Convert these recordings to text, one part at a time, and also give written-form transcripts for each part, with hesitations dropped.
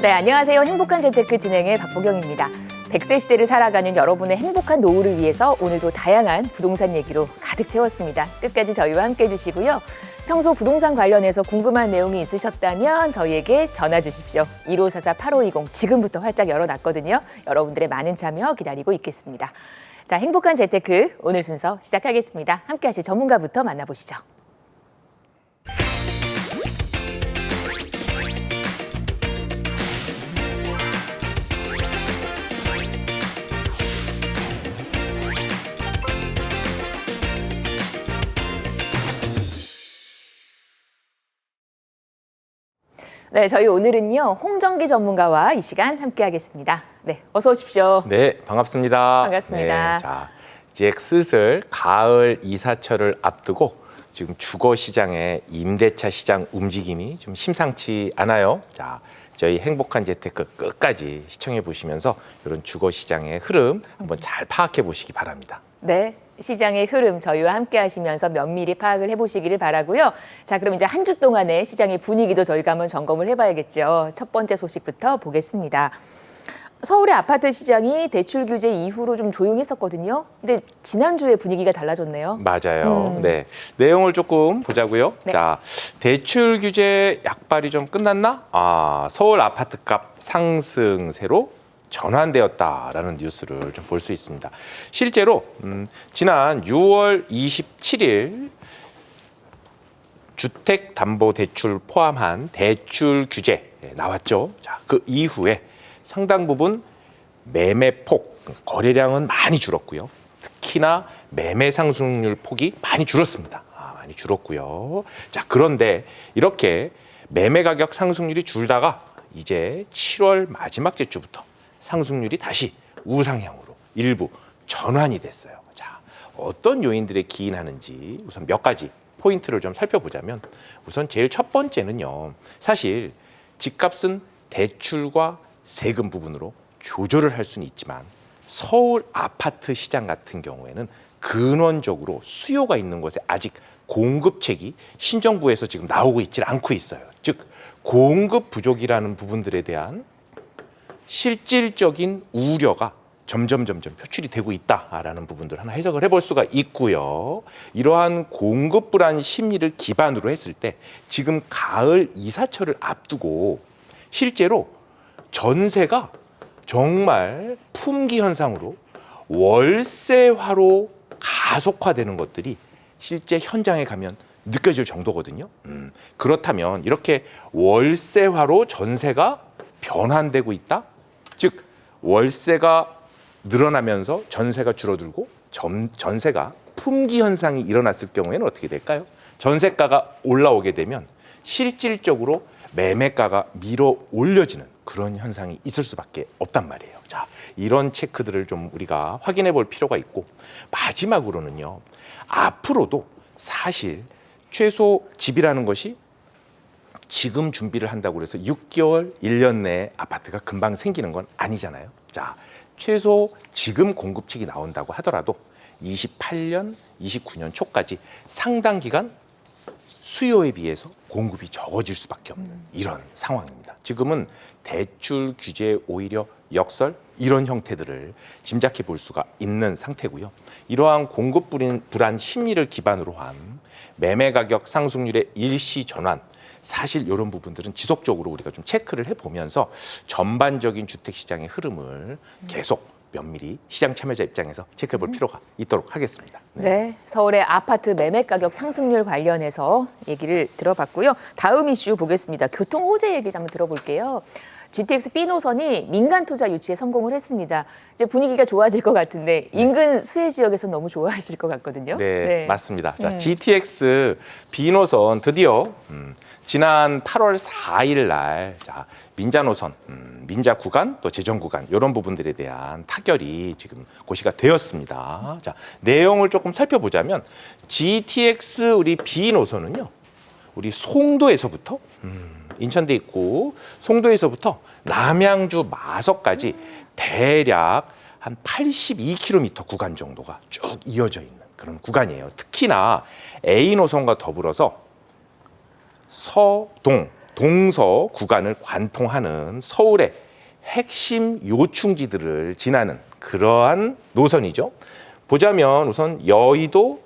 네, 안녕하세요. 행복한 재테크 진행의 박보경입니다. 100세 시대를 살아가는 여러분의 행복한 노후를 위해서 오늘도 다양한 부동산 얘기로 가득 채웠습니다. 끝까지 저희와 함께 해주시고요. 평소 부동산 관련해서 궁금한 내용이 있으셨다면 저희에게 전화 주십시오. 1544-8520 지금부터 활짝 열어놨거든요. 여러분들의 많은 참여 기다리고 있겠습니다. 자, 행복한 재테크 오늘 순서 시작하겠습니다. 함께 하실 전문가부터 만나보시죠. 네, 저희 오늘은요 홍정기 전문가와 이 시간 함께하겠습니다. 네, 어서 오십시오. 네, 반갑습니다. 반갑습니다. 네, 자, 이제 슬슬 가을 이사철을 앞두고 지금 주거 시장의 임대차 시장 움직임이 좀 심상치 않아요. 자, 저희 행복한 재테크 끝까지 시청해 보시면서 이런 주거 시장의 흐름 한번 잘 파악해 보시기 바랍니다. 네. 시장의 흐름 저희와 함께 하시면서 면밀히 파악을 해보시기를 바라고요. 자, 그럼 이제 한 주 동안의 시장의 분위기도 저희가 한번 점검을 해봐야겠죠. 첫 번째 소식부터 보겠습니다. 서울의 아파트 시장이 대출 규제 이후로 좀 조용했었거든요. 근데 지난주에 분위기가 달라졌네요. 맞아요. 네, 내용을 조금 보자고요. 네. 자, 대출 규제 약발이 좀 끝났나? 서울 아파트값 상승세로 전환되었다라는 뉴스를 좀 볼 수 있습니다. 실제로 지난 6월 27일 주택담보대출 포함한 대출 규제 나왔죠. 자, 그 이후에 상당 부분 매매폭, 거래량은 많이 줄었고요. 특히나 매매 상승률 폭이 많이 줄었습니다. 많이 줄었고요. 자, 그런데 이렇게 매매 가격 상승률이 줄다가 이제 7월 마지막 주부터 상승률이 다시 우상향으로 일부 전환이 됐어요. 자, 어떤 요인들에 기인하는지 우선 몇 가지 포인트를 좀 살펴보자면 우선 제일 첫 번째는요. 사실 집값은 대출과 세금 부분으로 조절을 할 수는 있지만 서울 아파트 시장 같은 경우에는 근원적으로 수요가 있는 곳에 아직 공급책이 신정부에서 지금 나오고 있지 않고 있어요. 즉 공급 부족이라는 부분들에 대한 실질적인 우려가 점점 표출이 되고 있다라는 부분들 하나 해석을 해볼 수가 있고요. 이러한 공급 불안 심리를 기반으로 했을 때 지금 가을 이사철을 앞두고 실제로 전세가 정말 품귀 현상으로 월세화로 가속화되는 것들이 실제 현장에 가면 느껴질 정도거든요. 그렇다면 이렇게 월세화로 전세가 변환되고 있다? 즉 월세가 늘어나면서 전세가 줄어들고 전세가 품귀 현상이 일어났을 경우에는 어떻게 될까요? 전세가가 올라오게 되면 실질적으로 매매가가 밀어 올려지는 그런 현상이 있을 수밖에 없단 말이에요. 자, 이런 체크들을 좀 우리가 확인해 볼 필요가 있고 마지막으로는요. 앞으로도 사실 최소 집이라는 것이 지금 준비를 한다고 해서 6개월, 1년 내에 아파트가 금방 생기는 건 아니잖아요. 자, 최소 지금 공급책이 나온다고 하더라도 28년, 29년 초까지 상당 기간 수요에 비해서 공급이 적어질 수밖에 없는 이런 상황입니다. 지금은 대출 규제 오히려 역설 이런 형태들을 짐작해 볼 수가 있는 상태고요. 이러한 공급 불안 심리를 기반으로 한 매매 가격 상승률의 일시 전환 사실 이런 부분들은 지속적으로 우리가 좀 체크를 해보면서 전반적인 주택시장의 흐름을 계속 면밀히 시장 참여자 입장에서 체크해 볼 필요가 있도록 하겠습니다. 네, 서울의 아파트 매매 가격 상승률 관련해서 얘기를 들어봤고요. 다음 이슈 보겠습니다. 교통 호재 얘기 한번 들어볼게요. GTX B 노선이 민간 투자 유치에 성공을 했습니다. 이제 분위기가 좋아질 것 같은데 인근 수해 지역에서 너무 좋아하실 것 같거든요. 네, 맞습니다. 자, GTX B 노선 드디어 지난 8월 4일 날 민자 노선, 민자 구간 또 제정 구간 이런 부분들에 대한 타결이 지금 고시가 되었습니다. 자, 내용을 조금 살펴보자면 GTX 우리 B 노선은요. 우리 송도에서부터 인천대 있고 송도에서부터 남양주 마석까지 대략 한 82km 구간 정도가 쭉 이어져 있는 그런 구간이에요. 특히나 A 노선과 더불어서 서동, 동서 구간을 관통하는 서울의 핵심 요충지들을 지나는 그러한 노선이죠. 보자면 우선 여의도,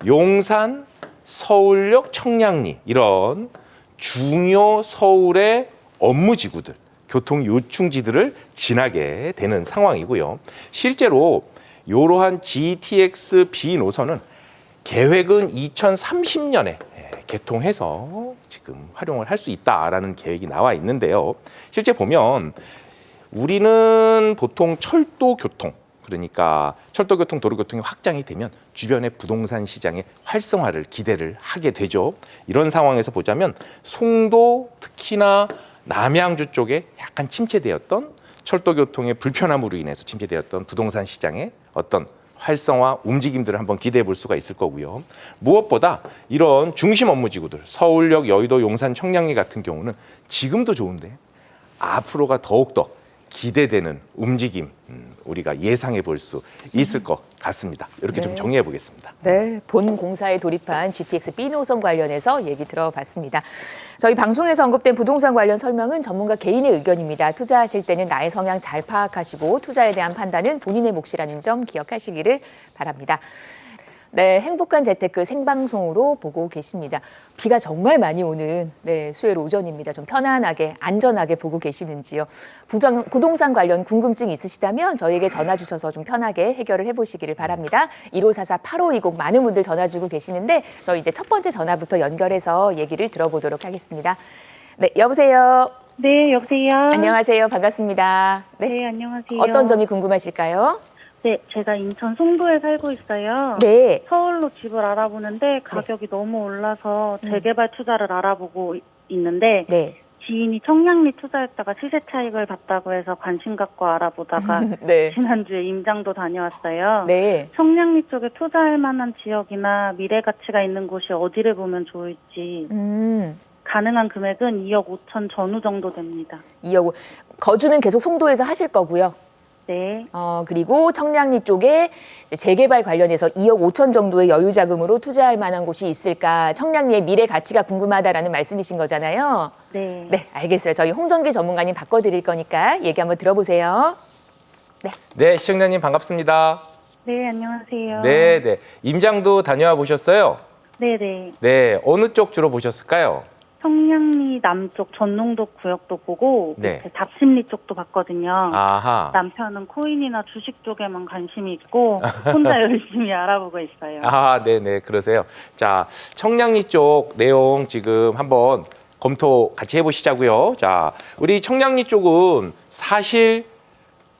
용산, 서울역, 청량리 이런 중요 서울의 업무지구들, 교통 요충지들을 지나게 되는 상황이고요. 실제로 이러한 GTX B 노선은 계획은 2030년에 개통해서 지금 활용을 할 수 있다라는 계획이 나와 있는데요. 실제 보면 우리는 보통 철도 교통, 그러니까 철도 교통, 도로 교통이 확장이 되면 주변의 부동산 시장의 활성화를 기대를 하게 되죠. 이런 상황에서 보자면 송도, 특히나 남양주 쪽에 약간 침체되었던 철도 교통의 불편함으로 인해서 침체되었던 부동산 시장의 어떤 활성화 움직임들을 한번 기대해 볼 수가 있을 거고요. 무엇보다 이런 중심 업무지구들, 서울역, 여의도, 용산, 청량리 같은 경우는 지금도 좋은데 앞으로가 더욱더 기대되는 움직임 우리가 예상해 볼 수 있을 것 같습니다. 이렇게 좀 정리해 보겠습니다. 네, 본 공사에 돌입한 GTX B 노선 관련해서 얘기 들어봤습니다. 저희 방송에서 언급된 부동산 관련 설명은 전문가 개인의 의견입니다. 투자하실 때는 나의 성향 잘 파악하시고 투자에 대한 판단은 본인의 몫이라는 점 기억하시기를 바랍니다. 네, 행복한 재테크 생방송으로 보고 계십니다. 비가 정말 많이 오는 수요일 오전입니다. 좀 편안하게, 안전하게 보고 계시는지요. 부동산 관련 궁금증 있으시다면 저희에게 전화 주셔서 좀 편하게 해결을 해보시기를 바랍니다. 1544-8520 많은 분들 전화 주고 계시는데 저희 이제 첫 번째 전화부터 연결해서 얘기를 들어보도록 하겠습니다. 네, 여보세요. 네, 여보세요. 안녕하세요. 반갑습니다. 네, 안녕하세요. 어떤 점이 궁금하실까요? 네, 제가 인천 송도에 살고 있어요. 네. 서울로 집을 알아보는데 가격이 너무 올라서 재개발 투자를 알아보고 있는데 네. 지인이 청량리 투자했다가 시세 차익을 봤다고 해서 관심 갖고 알아보다가 네. 지난주에 임장도 다녀왔어요. 네. 청량리 쪽에 투자할 만한 지역이나 미래 가치가 있는 곳이 어디를 보면 좋을지 가능한 금액은 2억 5천 전후 정도 됩니다. 2억. 거주는 계속 송도에서 하실 거고요. 네. 그리고 청량리 쪽에 이제 재개발 관련해서 2억 5천 정도의 여유 자금으로 투자할 만한 곳이 있을까? 청량리의 미래 가치가 궁금하다라는 말씀이신 거잖아요. 네. 네, 알겠어요. 저희 홍정기 전문가님 바꿔드릴 거니까 얘기 한번 들어보세요. 네, 시청자님 반갑습니다. 네, 안녕하세요. 네, 네. 임장도 다녀와 보셨어요? 네네. 네, 어느 쪽 주로 보셨을까요? 청량리 남쪽 전농도 구역도 보고 네. 밑에 답심리 쪽도 봤거든요. 아하. 남편은 코인이나 주식 쪽에만 관심이 있고 혼자 열심히 알아보고 있어요. 아, 네네, 그러세요. 자, 청량리 쪽 내용 지금 한번 검토 같이 해보시자고요. 자, 우리 청량리 쪽은 사실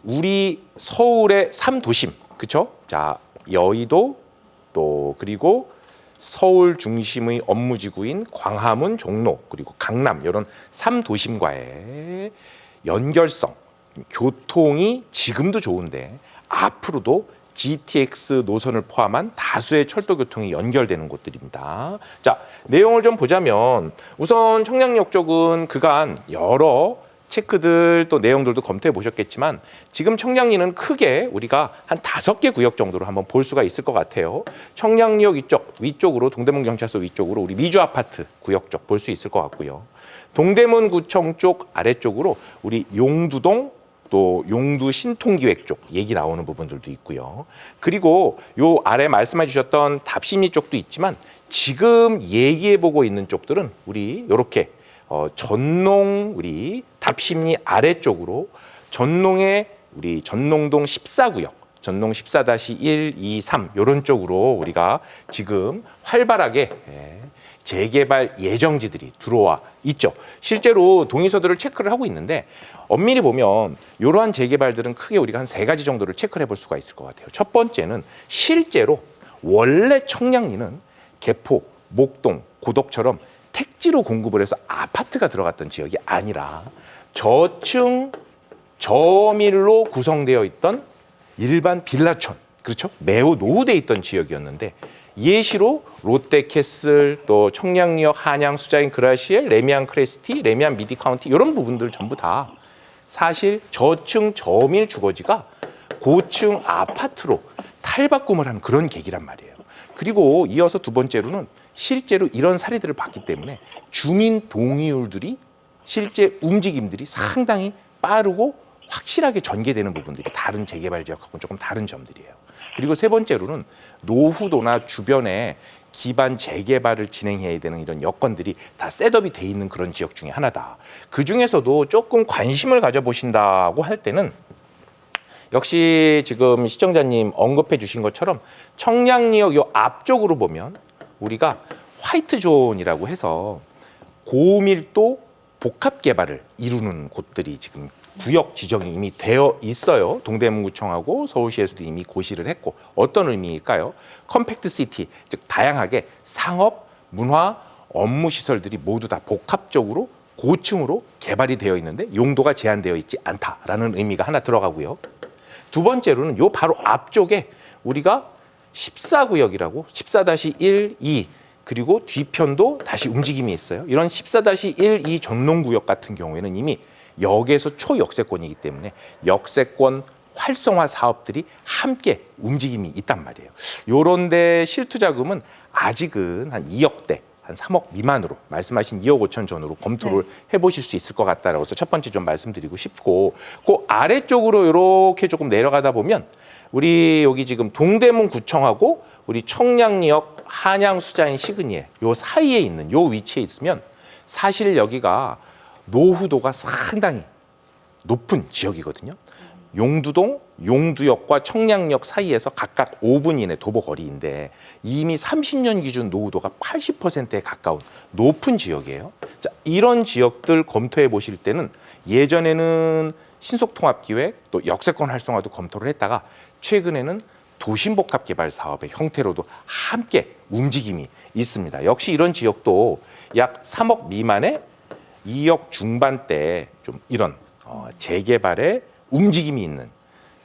우리 서울의 3도심, 그쵸? 자, 여의도 또 그리고 서울 중심의 업무지구인 광화문, 종로, 그리고 강남 이런 3도심과의 연결성, 교통이 지금도 좋은데 앞으로도 GTX 노선을 포함한 다수의 철도 교통이 연결되는 곳들입니다. 자, 내용을 좀 보자면 우선 청량리역 쪽은 그간 여러 체크들 또 내용들도 검토해 보셨겠지만 지금 청량리는 크게 우리가 한 5개 구역 정도로 한번 볼 수가 있을 것 같아요. 청량리역 위쪽으로 동대문 경찰서 위쪽으로 우리 미주 아파트 구역 쪽 볼 수 있을 것 같고요. 동대문 구청 쪽 아래쪽으로 우리 용두동 또 용두 신통기획 쪽 얘기 나오는 부분들도 있고요. 그리고 요 아래 말씀해 주셨던 답심리 쪽도 있지만 지금 얘기해 보고 있는 쪽들은 우리 요렇게 전농 우리 답심리 아래쪽으로 전농의 우리 전농동 14구역, 전농 14-1, 2, 3 이런 쪽으로 우리가 지금 활발하게 재개발 예정지들이 들어와 있죠. 실제로 동의서들을 체크를 하고 있는데 엄밀히 보면 이러한 재개발들은 크게 우리가 한 3가지 정도를 체크를 해볼 수가 있을 것 같아요. 첫 번째는 실제로 원래 청량리는 개포, 목동, 고덕처럼 택지로 공급을 해서 아파트가 들어갔던 지역이 아니라 저층 저밀로 구성되어 있던 일반 빌라촌, 그렇죠? 매우 노후되어 있던 지역이었는데 예시로 롯데캐슬, 또 청량리역, 한양, 수자인 그라시엘, 레미안 크레스티, 레미안 미디카운티 이런 부분들 전부 다 사실 저층 저밀 주거지가 고층 아파트로 탈바꿈을 하는 그런 계기란 말이에요. 그리고 이어서 두 번째로는 실제로 이런 사례들을 봤기 때문에 주민 동의율들이 실제 움직임들이 상당히 빠르고 확실하게 전개되는 부분들이 다른 재개발 지역하고는 조금 다른 점들이에요. 그리고 세 번째로는 노후도나 주변에 기반 재개발을 진행해야 되는 이런 여건들이 다 셋업이 돼 있는 그런 지역 중에 하나다. 그 중에서도 조금 관심을 가져보신다고 할 때는 역시 지금 시청자님 언급해 주신 것처럼 청량리역 요 앞쪽으로 보면 우리가 화이트 존이라고 해서 고밀도 복합 개발을 이루는 곳들이 지금 구역 지정이 이미 되어 있어요. 동대문구청하고 서울시에서도 이미 고시를 했고 어떤 의미일까요? 컴팩트 시티, 즉 다양하게 상업, 문화, 업무 시설들이 모두 다 복합적으로 고층으로 개발이 되어 있는데 용도가 제한되어 있지 않다라는 의미가 하나 들어가고요. 두 번째로는 요 바로 앞쪽에 우리가 14구역이라고 14-1, 2 그리고 뒤편도 다시 움직임이 있어요. 이런 14-1, 2 전농구역 같은 경우에는 이미 역에서 초역세권이기 때문에 역세권 활성화 사업들이 함께 움직임이 있단 말이에요. 요런데 실투자금은 아직은 한 2억대, 한 3억 미만으로 말씀하신 2억 5천 전후로 검토를 해보실 수 있을 것 같다라고 해서 첫 번째 좀 말씀드리고 싶고 그 아래쪽으로 이렇게 조금 내려가다 보면 우리 여기 지금 동대문 구청하고 우리 청량리역 한양수자인 시그니에 요 사이에 있는 요 위치에 있으면 사실 여기가 노후도가 상당히 높은 지역이거든요. 용두동, 용두역과 청량역 사이에서 각각 5분 이내 도보 거리인데 이미 30년 기준 노후도가 80%에 가까운 높은 지역이에요. 자, 이런 지역들 검토해 보실 때는 예전에는 신속통합기획 또 역세권 활성화도 검토를 했다가 최근에는 도심복합개발 사업의 형태로도 함께 움직임이 있습니다. 역시 이런 지역도 약 3억 미만의 2억 중반대 좀 이런 재개발에 움직임이 있는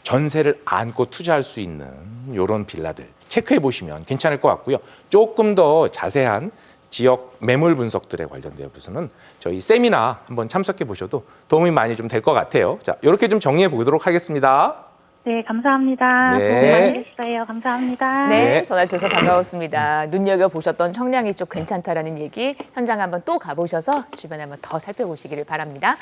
전세를 안고 투자할 수 있는 이런 빌라들 체크해 보시면 괜찮을 것 같고요. 조금 더 자세한 지역 매물 분석들에 관련되어서는 저희 세미나 한번 참석해 보셔도 도움이 많이 좀 될 것 같아요. 자, 이렇게 좀 정리해 보도록 하겠습니다. 네, 감사합니다. 네. 도움 많이 됐어요. 감사합니다. 네, 네. 전화 주셔서 반가웠습니다. 눈여겨보셨던 청량리 쪽 괜찮다라는 얘기 현장 한번 또 가보셔서 주변에 한번 더 살펴보시기를 바랍니다.